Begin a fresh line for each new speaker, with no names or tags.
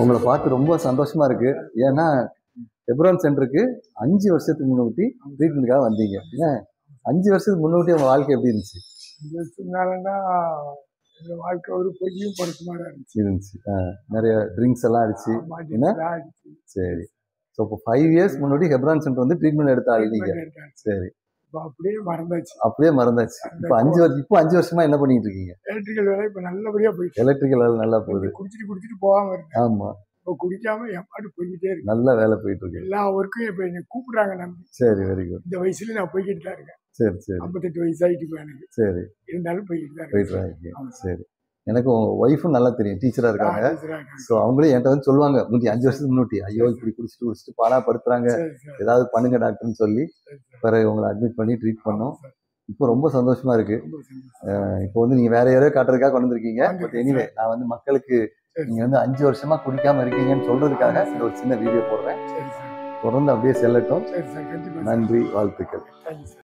உங்களை பார்த்து ரொம்ப சந்தோஷமா இருக்கு. ஏன்னா எப்ரான் சென்டருக்கு 5 வருஷத்துக்கு முன்னாடி ட்ரீட்மெண்ட்டுக்காக வந்தீங்க. ஏன் 5 வருஷத்துக்கு முன்னாடி உங்க வாழ்க்கை எப்படி இருந்துச்சு?
5 வருஷத்துனாலன்னா எங்க வாழ்க்கை ஒரு பொய்யும் படுத்த மாதிரி
இருந்துச்சு. நிறைய ட்ரிங்க்ஸ் எல்லாம் அடிச்சு என்ன? சரி. ஸோ இப்போ 5 இயர்ஸ் முன்னாடி ஹெப்ரான் சென்டர் வந்து ட்ரீட்மெண்ட் எடுத்த ஆளுங்க. சரி.
அப்படியே மறந்தாச்சு.
அப்படியே மறந்தாச்சு. இப்போ 5 வருஷமா என்ன பண்ணிட்டு இருக்கீங்க?
எலக்ட்ரிக்கல் வேலை இப்போ நல்லபடியா போயிட்டு.
எலக்ட்ரிக்கல் வேலை நல்லா போகுது.
குடிச்சிட்டு போகாம இருக்கு.
ஆமா.
இப்போ குடிக்காம என் பாட்டு போய்கிட்டே இருக்கு.
நல்ல வேலை போயிட்டு இருக்கு.
எல்லா ஒர்க்கும் இப்போ என்னை கூப்பிடுறாங்க நம்பி.
சரி, வெரி குட்.
இந்த வயசுல நான் போய்கிட்டு தான் இருக்கேன்.
சரி சரி.
58 வயசு ஆயிட்டு இப்போ எனக்கு.
சரி.
இருந்தாலும் போய்கிட்டு தான்
இருக்கேன். சரி. எனக்கு உங்க ஒய்ஃபும் நல்லா தெரியும், டீச்சரா இருக்காங்க. ஸோ அவங்களே என்கிட்ட வந்து சொல்லுவாங்க, 5 வருஷத்துக்கு முன்னாடி ஐயோ இப்படி குடிச்சிட்டு பாடா படுத்துறாங்க, ஏதாவது பண்ணுங்க டாக்டர்னு சொல்லி பிறகு உங்களை அட்மிட் பண்ணி ட்ரீட் பண்ணோம். இப்போ ரொம்ப சந்தோஷமா இருக்கு. இப்போ வந்து நீங்க வேற யாரையோ காட்டுறதுக்காக கொண்டு வந்திருக்கீங்க. பட் எனிவே நான் வந்து மக்களுக்கு நீங்க வந்து 5 வருஷமா குடிக்காம இருக்கீங்கன்னு சொல்றதுக்காக இந்த ஒரு சின்ன வீடியோ போடுறேன். தொடர்ந்து அப்படியே செல்லட்டும். நன்றி, வாழ்த்துக்கள்.